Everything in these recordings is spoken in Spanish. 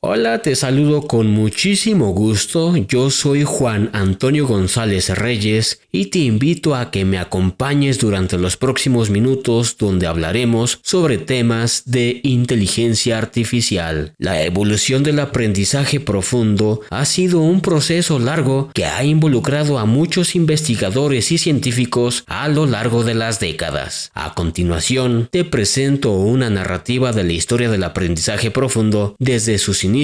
Hola, te saludo con muchísimo gusto. Yo soy Juan Antonio González Reyes y te invito a que me acompañes durante los próximos minutos donde hablaremos sobre temas de inteligencia artificial. La evolución del aprendizaje profundo ha sido un proceso largo que ha involucrado a muchos investigadores y científicos a lo largo de las décadas. A continuación, te presento una narrativa de la historia del aprendizaje profundo desde sus inicios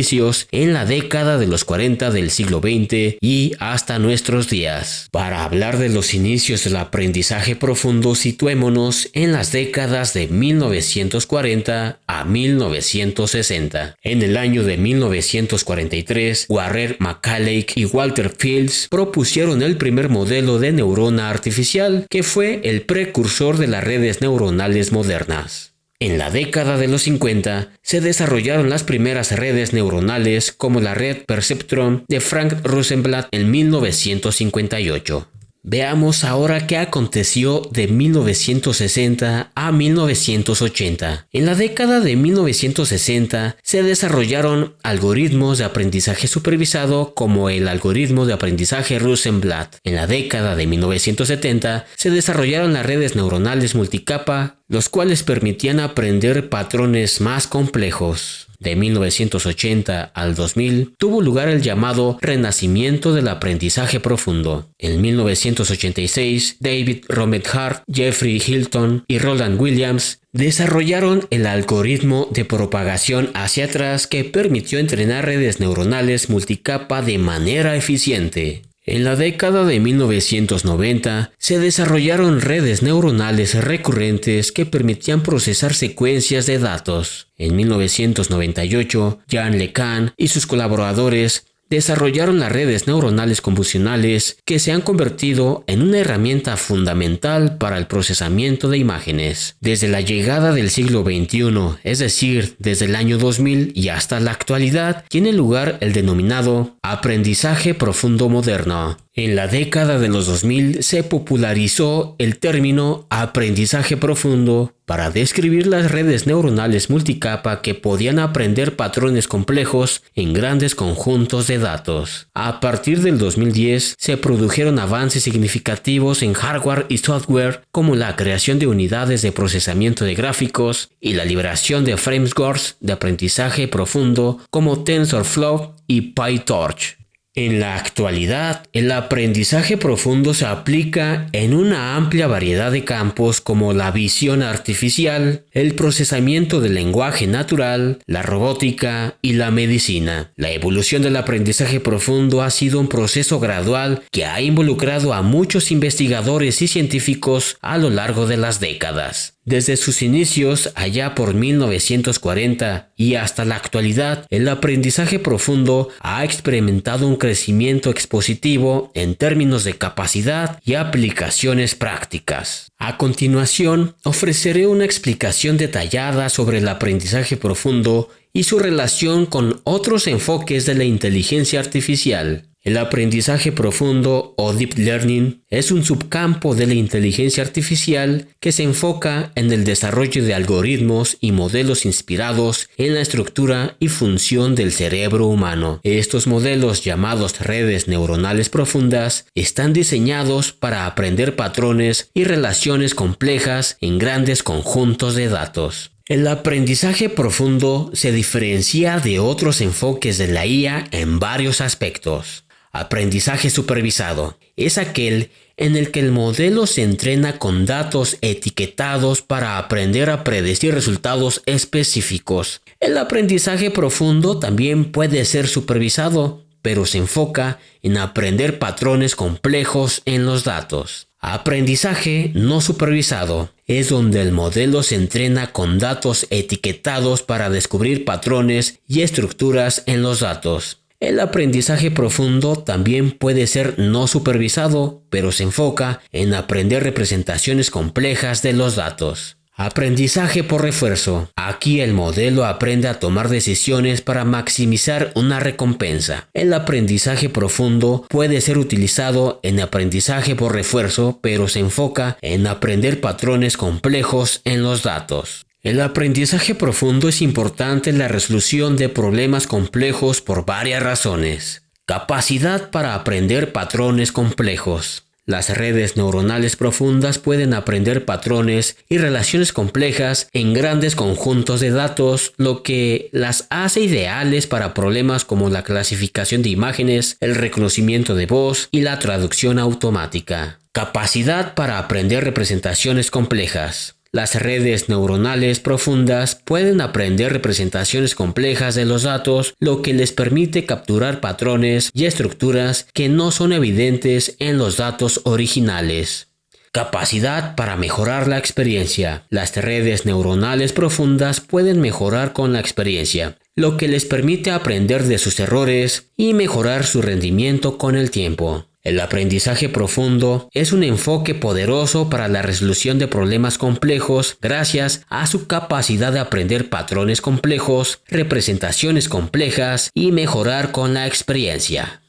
en la década de los 40 del siglo XX y hasta nuestros días. Para hablar de los inicios del aprendizaje profundo, situémonos en las décadas de 1940 a 1960. En el año de 1943, Warren McCulley y Walter Fields propusieron el primer modelo de neurona artificial, que fue el precursor de las redes neuronales modernas. En la década de los 50 se desarrollaron las primeras redes neuronales, como la red Perceptron de Frank Rosenblatt en 1958. Veamos ahora qué aconteció de 1960 a 1980. En la década de 1960 se desarrollaron algoritmos de aprendizaje supervisado como el algoritmo de aprendizaje Rosenblatt. En la década de 1970 se desarrollaron las redes neuronales multicapa, los cuales permitían aprender patrones más complejos. De 1980 al 2000 tuvo lugar el llamado renacimiento del aprendizaje profundo. En 1986, David Romethart, Jeffrey Hilton y Roland Williams desarrollaron el algoritmo de propagación hacia atrás que permitió entrenar redes neuronales multicapa de manera eficiente. En la década de 1990 se desarrollaron redes neuronales recurrentes que permitían procesar secuencias de datos. En 1998, Jan LeCun y sus colaboradores desarrollaron las redes neuronales convolucionales que se han convertido en una herramienta fundamental para el procesamiento de imágenes. Desde la llegada del siglo XXI, es decir, desde el año 2000 y hasta la actualidad, tiene lugar el denominado aprendizaje profundo moderno. En la década de los 2000 se popularizó el término aprendizaje profundo para describir las redes neuronales multicapa que podían aprender patrones complejos en grandes conjuntos de datos. A partir del 2010 se produjeron avances significativos en hardware y software, como la creación de unidades de procesamiento de gráficos y la liberación de frameworks de aprendizaje profundo como TensorFlow y PyTorch. En la actualidad, el aprendizaje profundo se aplica en una amplia variedad de campos como la visión artificial, el procesamiento del lenguaje natural, la robótica y la medicina. La evolución del aprendizaje profundo ha sido un proceso gradual que ha involucrado a muchos investigadores y científicos a lo largo de las décadas. Desde sus inicios, allá por 1940 y hasta la actualidad, el aprendizaje profundo ha experimentado un crecimiento expositivo en términos de capacidad y aplicaciones prácticas. A continuación, ofreceré una explicación detallada sobre el aprendizaje profundo y su relación con otros enfoques de la inteligencia artificial. El aprendizaje profundo o Deep Learning es un subcampo de la inteligencia artificial que se enfoca en el desarrollo de algoritmos y modelos inspirados en la estructura y función del cerebro humano. Estos modelos, llamados redes neuronales profundas, están diseñados para aprender patrones y relaciones complejas en grandes conjuntos de datos. El aprendizaje profundo se diferencia de otros enfoques de la IA en varios aspectos. Aprendizaje supervisado es aquel en el que el modelo se entrena con datos etiquetados para aprender a predecir resultados específicos. El aprendizaje profundo también puede ser supervisado, pero se enfoca en aprender patrones complejos en los datos. Aprendizaje no supervisado es donde el modelo se entrena con datos etiquetados para descubrir patrones y estructuras en los datos. El aprendizaje profundo también puede ser no supervisado, pero se enfoca en aprender representaciones complejas de los datos. Aprendizaje por refuerzo. Aquí el modelo aprende a tomar decisiones para maximizar una recompensa. El aprendizaje profundo puede ser utilizado en aprendizaje por refuerzo, pero se enfoca en aprender patrones complejos en los datos. El aprendizaje profundo es importante en la resolución de problemas complejos por varias razones. Capacidad para aprender patrones complejos. Las redes neuronales profundas pueden aprender patrones y relaciones complejas en grandes conjuntos de datos, lo que las hace ideales para problemas como la clasificación de imágenes, el reconocimiento de voz y la traducción automática. Capacidad para aprender representaciones complejas. Las redes neuronales profundas pueden aprender representaciones complejas de los datos, lo que les permite capturar patrones y estructuras que no son evidentes en los datos originales. Capacidad para mejorar la experiencia. Las redes neuronales profundas pueden mejorar con la experiencia, lo que les permite aprender de sus errores y mejorar su rendimiento con el tiempo. El aprendizaje profundo es un enfoque poderoso para la resolución de problemas complejos gracias a su capacidad de aprender patrones complejos, representaciones complejas y mejorar con la experiencia.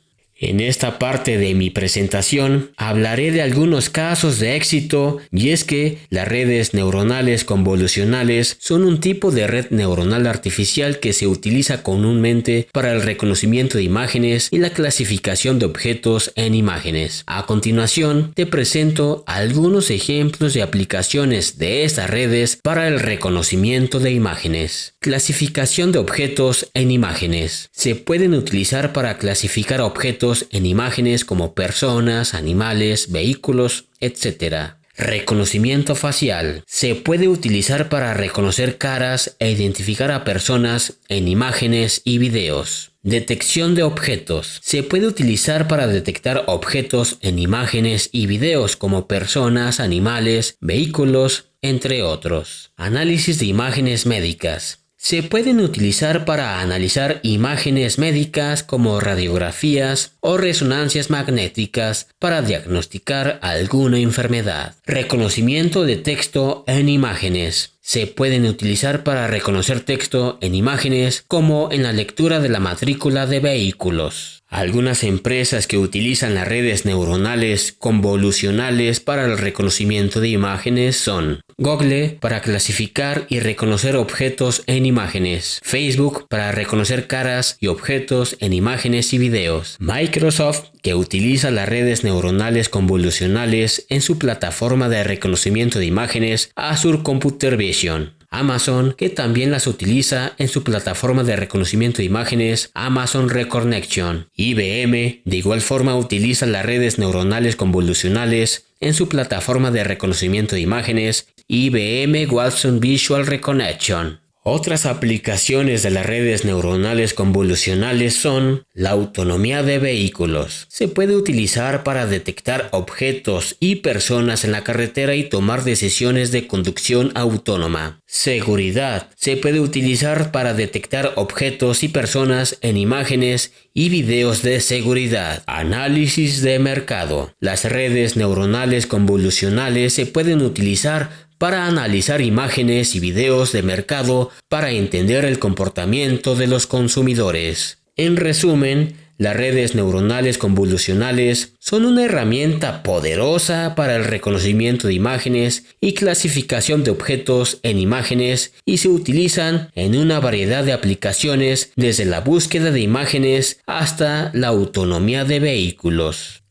En esta parte de mi presentación hablaré de algunos casos de éxito, y es que las redes neuronales convolucionales son un tipo de red neuronal artificial que se utiliza comúnmente para el reconocimiento de imágenes y la clasificación de objetos en imágenes. A continuación te presento algunos ejemplos de aplicaciones de estas redes para el reconocimiento de imágenes. Clasificación de objetos en imágenes. Se pueden utilizar para clasificar objetos en imágenes como personas, animales, vehículos, etc. Reconocimiento facial. Se puede utilizar para reconocer caras e identificar a personas en imágenes y videos. Detección de objetos. Se puede utilizar para detectar objetos en imágenes y videos como personas, animales, vehículos, entre otros. Análisis de imágenes médicas. Se pueden utilizar para analizar imágenes médicas como radiografías o resonancias magnéticas para diagnosticar alguna enfermedad. Reconocimiento de texto en imágenes. Se pueden utilizar para reconocer texto en imágenes como en la lectura de la matrícula de vehículos. Algunas empresas que utilizan las redes neuronales convolucionales para el reconocimiento de imágenes son Google para clasificar y reconocer objetos en imágenes, Facebook para reconocer caras y objetos en imágenes y videos, Microsoft que utiliza las redes neuronales convolucionales en su plataforma de reconocimiento de imágenes Azure Computer Vision, Amazon, que también las utiliza en su plataforma de reconocimiento de imágenes Amazon Reconnection. IBM, de igual forma, utiliza las redes neuronales convolucionales en su plataforma de reconocimiento de imágenes IBM Watson Visual Recognition. Otras aplicaciones de las redes neuronales convolucionales son la autonomía de vehículos. Se puede utilizar para detectar objetos y personas en la carretera y tomar decisiones de conducción autónoma. Seguridad. Se puede utilizar para detectar objetos y personas en imágenes y videos de seguridad. Análisis de mercado. Las redes neuronales convolucionales se pueden utilizar para analizar imágenes y videos de mercado para entender el comportamiento de los consumidores. En resumen, las redes neuronales convolucionales son una herramienta poderosa para el reconocimiento de imágenes y clasificación de objetos en imágenes y se utilizan en una variedad de aplicaciones desde la búsqueda de imágenes hasta la autonomía de vehículos.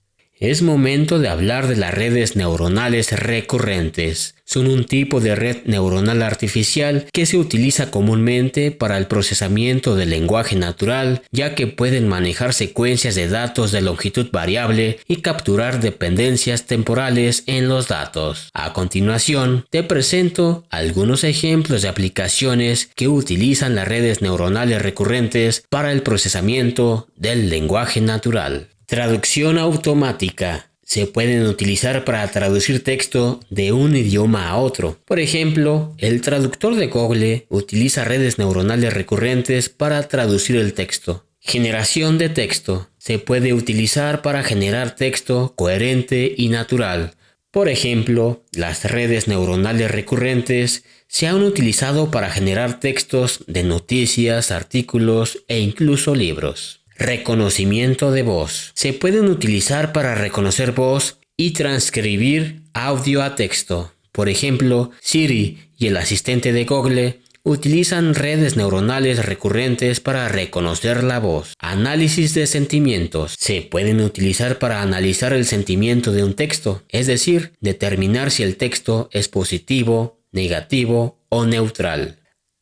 Es momento de hablar de las redes neuronales recurrentes. Son un tipo de red neuronal artificial que se utiliza comúnmente para el procesamiento del lenguaje natural, ya que pueden manejar secuencias de datos de longitud variable y capturar dependencias temporales en los datos. A continuación, te presento algunos ejemplos de aplicaciones que utilizan las redes neuronales recurrentes para el procesamiento del lenguaje natural. Traducción automática. Se pueden utilizar para traducir texto de un idioma a otro. Por ejemplo, el traductor de Google utiliza redes neuronales recurrentes para traducir el texto. Generación de texto. Se puede utilizar para generar texto coherente y natural. Por ejemplo, las redes neuronales recurrentes se han utilizado para generar textos de noticias, artículos e incluso libros. Reconocimiento de voz. Se pueden utilizar para reconocer voz y transcribir audio a texto. Por ejemplo, Siri y el asistente de Google utilizan redes neuronales recurrentes para reconocer la voz. Análisis de sentimientos. Se pueden utilizar para analizar el sentimiento de un texto, es decir, determinar si el texto es positivo, negativo o neutral.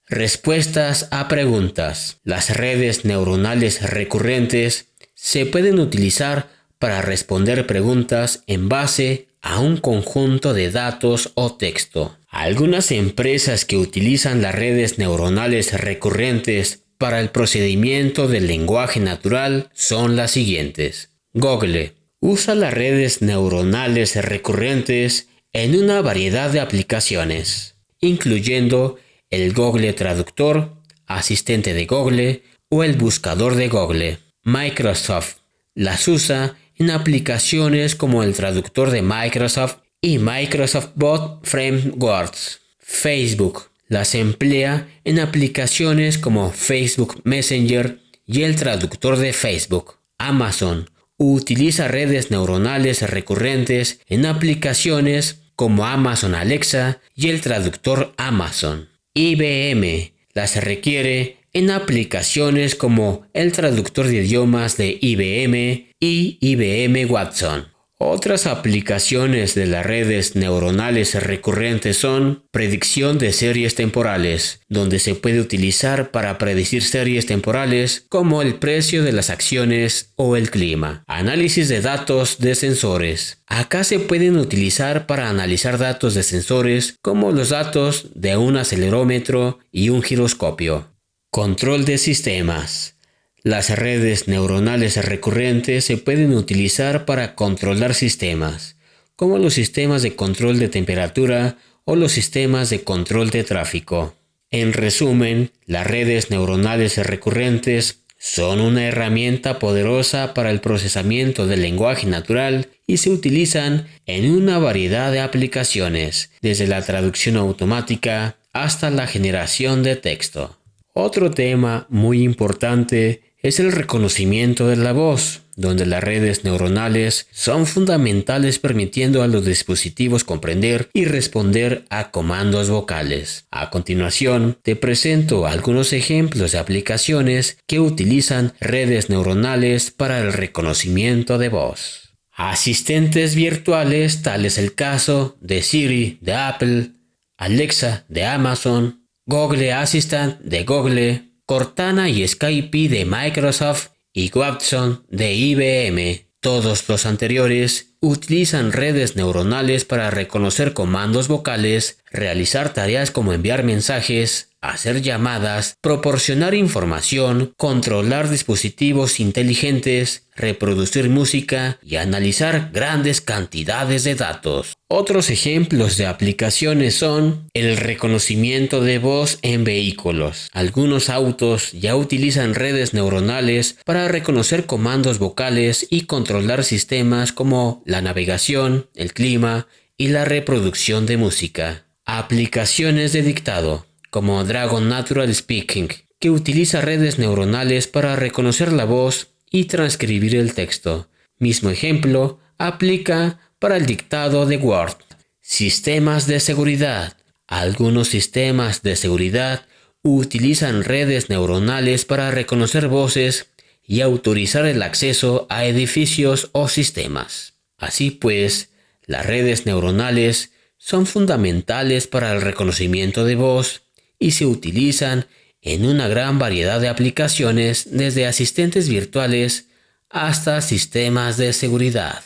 Respuestas a preguntas. Las redes neuronales recurrentes se pueden utilizar para responder preguntas en base a un conjunto de datos o texto. Algunas empresas que utilizan las redes neuronales recurrentes para el procedimiento del lenguaje natural son las siguientes. Google usa las redes neuronales recurrentes en una variedad de aplicaciones, incluyendo el Google Traductor, asistente de Google o el buscador de Google. Microsoft las usa en aplicaciones como el traductor de Microsoft y Microsoft Bot Frameworks. Facebook las emplea en aplicaciones como Facebook Messenger y el traductor de Facebook. Amazon utiliza redes neuronales recurrentes en aplicaciones como Amazon Alexa y el traductor Amazon. IBM las requiere en aplicaciones como el traductor de idiomas de IBM y IBM Watson. Otras aplicaciones de las redes neuronales recurrentes son predicción de series temporales, donde se puede utilizar para predecir series temporales como el precio de las acciones o el clima. Análisis de datos de sensores. Acá se pueden utilizar para analizar datos de sensores como los datos de un acelerómetro y un giroscopio. Control de sistemas. Las redes neuronales recurrentes se pueden utilizar para controlar sistemas, como los sistemas de control de temperatura o los sistemas de control de tráfico. En resumen, las redes neuronales recurrentes son una herramienta poderosa para el procesamiento del lenguaje natural y se utilizan en una variedad de aplicaciones, desde la traducción automática hasta la generación de texto. Otro tema muy importante es el reconocimiento de la voz, donde las redes neuronales son fundamentales permitiendo a los dispositivos comprender y responder a comandos vocales. A continuación, te presento algunos ejemplos de aplicaciones que utilizan redes neuronales para el reconocimiento de voz. Asistentes virtuales, tal es el caso de Siri de Apple, Alexa de Amazon, Google Assistant de Google, Cortana y Skype de Microsoft y Watson de IBM. Todos los anteriores utilizan redes neuronales para reconocer comandos vocales, realizar tareas como enviar mensajes, hacer llamadas, proporcionar información, controlar dispositivos inteligentes, reproducir música y analizar grandes cantidades de datos. Otros ejemplos de aplicaciones son el reconocimiento de voz en vehículos. Algunos autos ya utilizan redes neuronales para reconocer comandos vocales y controlar sistemas como la navegación, el clima y la reproducción de música. Aplicaciones de dictado, como Dragon Natural Speaking, que utiliza redes neuronales para reconocer la voz y transcribir el texto. Mismo ejemplo aplica para el dictado de Word. Sistemas de seguridad. Algunos sistemas de seguridad utilizan redes neuronales para reconocer voces y autorizar el acceso a edificios o sistemas. Así pues, las redes neuronales son fundamentales para el reconocimiento de voz y se utilizan en una gran variedad de aplicaciones, desde asistentes virtuales hasta sistemas de seguridad.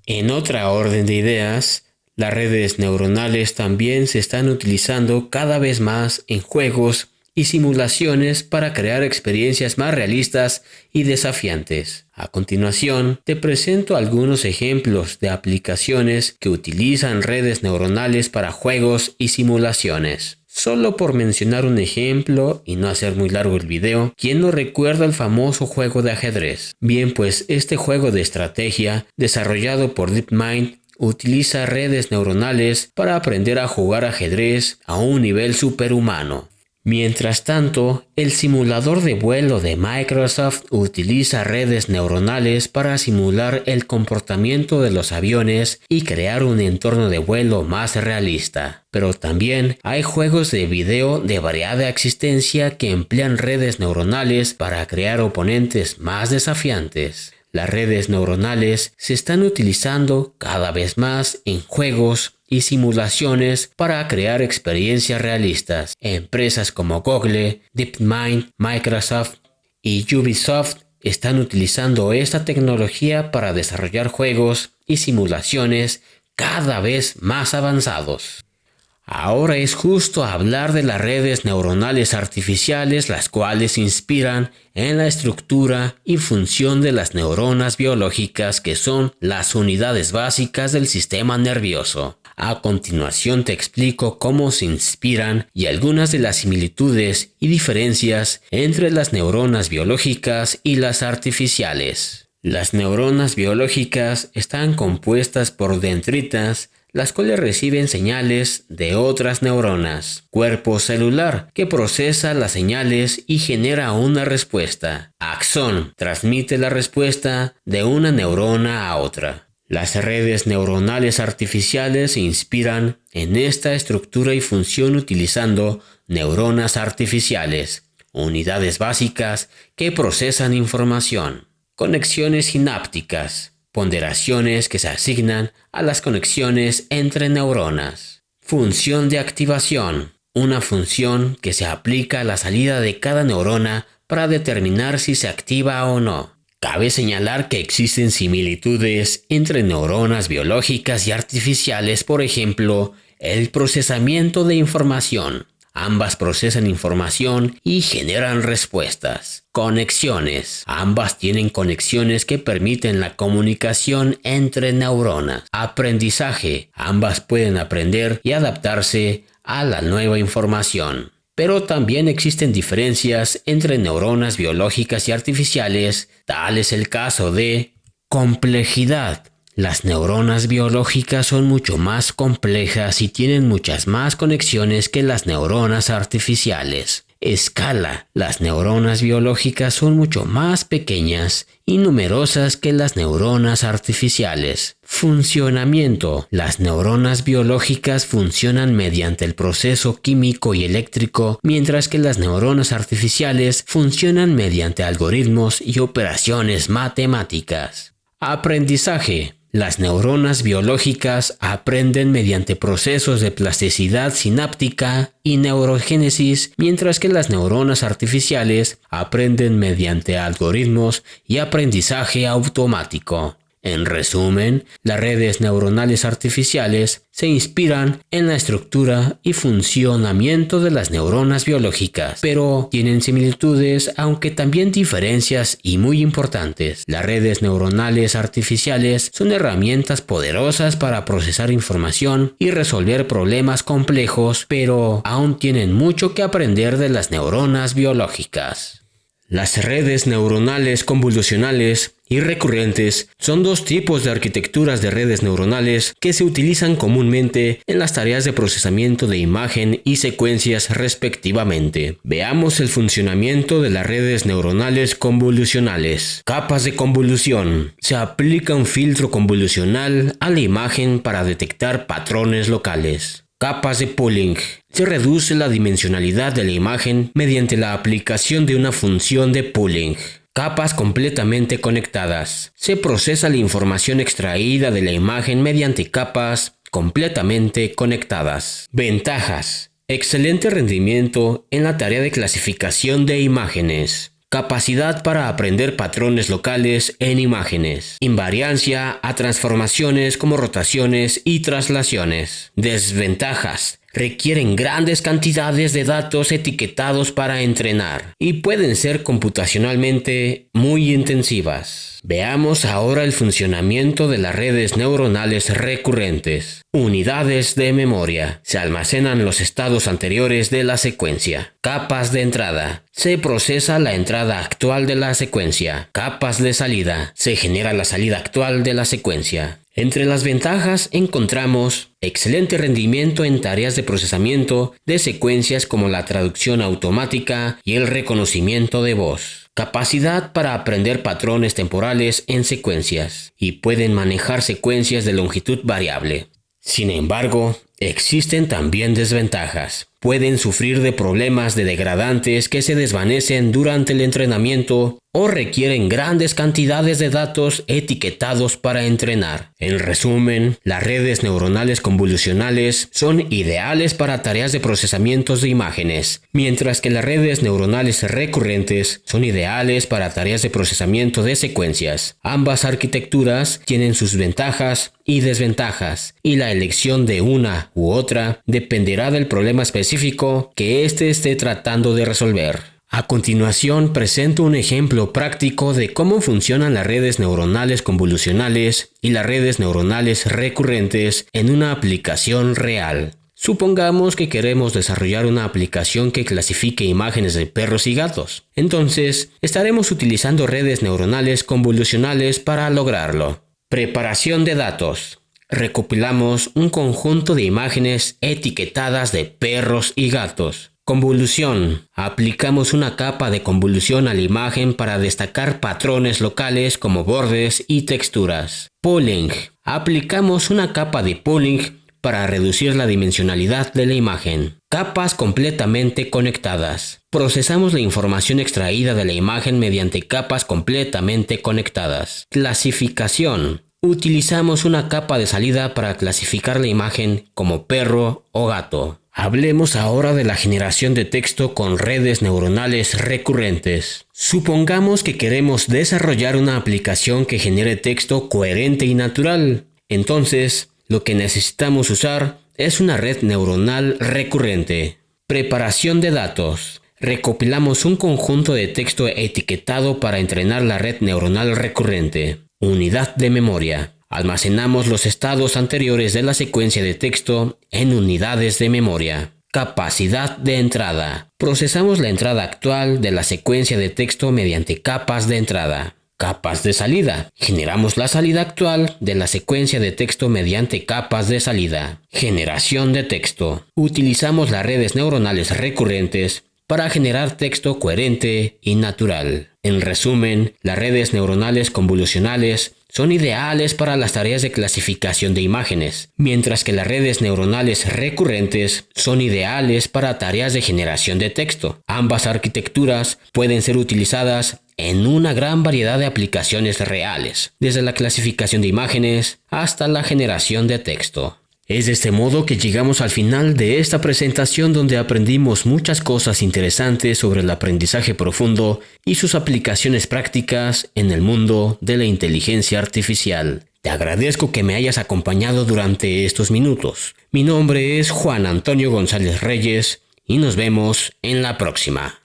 En otra orden de ideas, las redes neuronales también se están utilizando cada vez más en juegos y simulaciones para crear experiencias más realistas y desafiantes. A continuación, te presento algunos ejemplos de aplicaciones que utilizan redes neuronales para juegos y simulaciones. Solo por mencionar un ejemplo y no hacer muy largo el video, ¿quién no recuerda el famoso juego de ajedrez? Bien, pues este juego de estrategia, desarrollado por DeepMind, utiliza redes neuronales para aprender a jugar ajedrez a un nivel superhumano. Mientras tanto, el simulador de vuelo de Microsoft utiliza redes neuronales para simular el comportamiento de los aviones y crear un entorno de vuelo más realista. Pero también hay juegos de video de variada existencia que emplean redes neuronales para crear oponentes más desafiantes. Las redes neuronales se están utilizando cada vez más en juegos y simulaciones para crear experiencias realistas. Empresas como Google, DeepMind, Microsoft y Ubisoft están utilizando esta tecnología para desarrollar juegos y simulaciones cada vez más avanzados. Ahora es justo hablar de las redes neuronales artificiales, las cuales se inspiran en la estructura y función de las neuronas biológicas, que son las unidades básicas del sistema nervioso. A continuación te explico cómo se inspiran y algunas de las similitudes y diferencias entre las neuronas biológicas y las artificiales. Las neuronas biológicas están compuestas por dendritas, las cuales reciben señales de otras neuronas. Cuerpo celular, que procesa las señales y genera una respuesta. Axón, transmite la respuesta de una neurona a otra. Las redes neuronales artificiales se inspiran en esta estructura y función utilizando neuronas artificiales, unidades básicas que procesan información. Conexiones sinápticas, ponderaciones que se asignan a las conexiones entre neuronas. Función de activación, una función que se aplica a la salida de cada neurona para determinar si se activa o no. Cabe señalar que existen similitudes entre neuronas biológicas y artificiales, por ejemplo, el procesamiento de información. Ambas procesan información y generan respuestas. Conexiones. Ambas tienen conexiones que permiten la comunicación entre neuronas. Aprendizaje. Ambas pueden aprender y adaptarse a la nueva información. Pero también existen diferencias entre neuronas biológicas y artificiales, tal es el caso de complejidad. Las neuronas biológicas son mucho más complejas y tienen muchas más conexiones que las neuronas artificiales. Escala. Las neuronas biológicas son mucho más pequeñas y numerosas que las neuronas artificiales. Funcionamiento. Las neuronas biológicas funcionan mediante el proceso químico y eléctrico, mientras que las neuronas artificiales funcionan mediante algoritmos y operaciones matemáticas. Aprendizaje. Las neuronas biológicas aprenden mediante procesos de plasticidad sináptica y neurogénesis, mientras que las neuronas artificiales aprenden mediante algoritmos y aprendizaje automático. En resumen, las redes neuronales artificiales se inspiran en la estructura y funcionamiento de las neuronas biológicas, pero tienen similitudes, aunque también diferencias y muy importantes. Las redes neuronales artificiales son herramientas poderosas para procesar información y resolver problemas complejos, pero aún tienen mucho que aprender de las neuronas biológicas. Las redes neuronales convolucionales y recurrentes son dos tipos de arquitecturas de redes neuronales que se utilizan comúnmente en las tareas de procesamiento de imagen y secuencias respectivamente. Veamos el funcionamiento de las redes neuronales convolucionales. Capas de convolución. Se aplica un filtro convolucional a la imagen para detectar patrones locales. Capas de pooling. Se reduce la dimensionalidad de la imagen mediante la aplicación de una función de pooling. Capas completamente conectadas. Se procesa la información extraída de la imagen mediante capas completamente conectadas. Ventajas. Excelente rendimiento en la tarea de clasificación de imágenes. Capacidad para aprender patrones locales en imágenes. Invariancia a transformaciones como rotaciones y traslaciones. Desventajas. Requieren grandes cantidades de datos etiquetados para entrenar y pueden ser computacionalmente muy intensivas. Veamos ahora el funcionamiento de las redes neuronales recurrentes. Unidades de memoria. Se almacenan los estados anteriores de la secuencia. Capas de entrada. Se procesa la entrada actual de la secuencia. Capas de salida. Se genera la salida actual de la secuencia. Entre las ventajas encontramos excelente rendimiento en tareas de procesamiento de secuencias como la traducción automática y el reconocimiento de voz. Capacidad para aprender patrones temporales en secuencias y pueden manejar secuencias de longitud variable. Sin embargo, existen también desventajas. Pueden sufrir de problemas de degradantes que se desvanecen durante el entrenamiento o requieren grandes cantidades de datos etiquetados para entrenar. En resumen, las redes neuronales convolucionales son ideales para tareas de procesamiento de imágenes, mientras que las redes neuronales recurrentes son ideales para tareas de procesamiento de secuencias. Ambas arquitecturas tienen sus ventajas y desventajas, y la elección de una u otra dependerá del problema específico que éste esté tratando de resolver. A continuación presento un ejemplo práctico de cómo funcionan las redes neuronales convolucionales y las redes neuronales recurrentes en una aplicación real. Supongamos que queremos desarrollar una aplicación que clasifique imágenes de perros y gatos. Entonces, estaremos utilizando redes neuronales convolucionales para lograrlo. Preparación de datos. Recopilamos un conjunto de imágenes etiquetadas de perros y gatos. Convolución. Aplicamos una capa de convolución a la imagen para destacar patrones locales como bordes y texturas. Pooling. Aplicamos una capa de pooling para reducir la dimensionalidad de la imagen. Capas completamente conectadas. Procesamos la información extraída de la imagen mediante capas completamente conectadas. Clasificación. Utilizamos una capa de salida para clasificar la imagen como perro o gato. Hablemos ahora de la generación de texto con redes neuronales recurrentes. Supongamos que queremos desarrollar una aplicación que genere texto coherente y natural. Entonces, lo que necesitamos usar es una red neuronal recurrente. Preparación de datos. Recopilamos un conjunto de texto etiquetado para entrenar la red neuronal recurrente. Unidad de memoria. Almacenamos los estados anteriores de la secuencia de texto en unidades de memoria. Capacidad de entrada. Procesamos la entrada actual de la secuencia de texto mediante capas de entrada. Capas de salida. Generamos la salida actual de la secuencia de texto mediante capas de salida. Generación de texto. Utilizamos las redes neuronales recurrentes para generar texto coherente y natural. En resumen, las redes neuronales convolucionales son ideales para las tareas de clasificación de imágenes, mientras que las redes neuronales recurrentes son ideales para tareas de generación de texto. Ambas arquitecturas pueden ser utilizadas en una gran variedad de aplicaciones reales, desde la clasificación de imágenes hasta la generación de texto. Es de este modo que llegamos al final de esta presentación donde aprendimos muchas cosas interesantes sobre el aprendizaje profundo y sus aplicaciones prácticas en el mundo de la inteligencia artificial. Te agradezco que me hayas acompañado durante estos minutos. Mi nombre es Juan Antonio González Reyes y nos vemos en la próxima.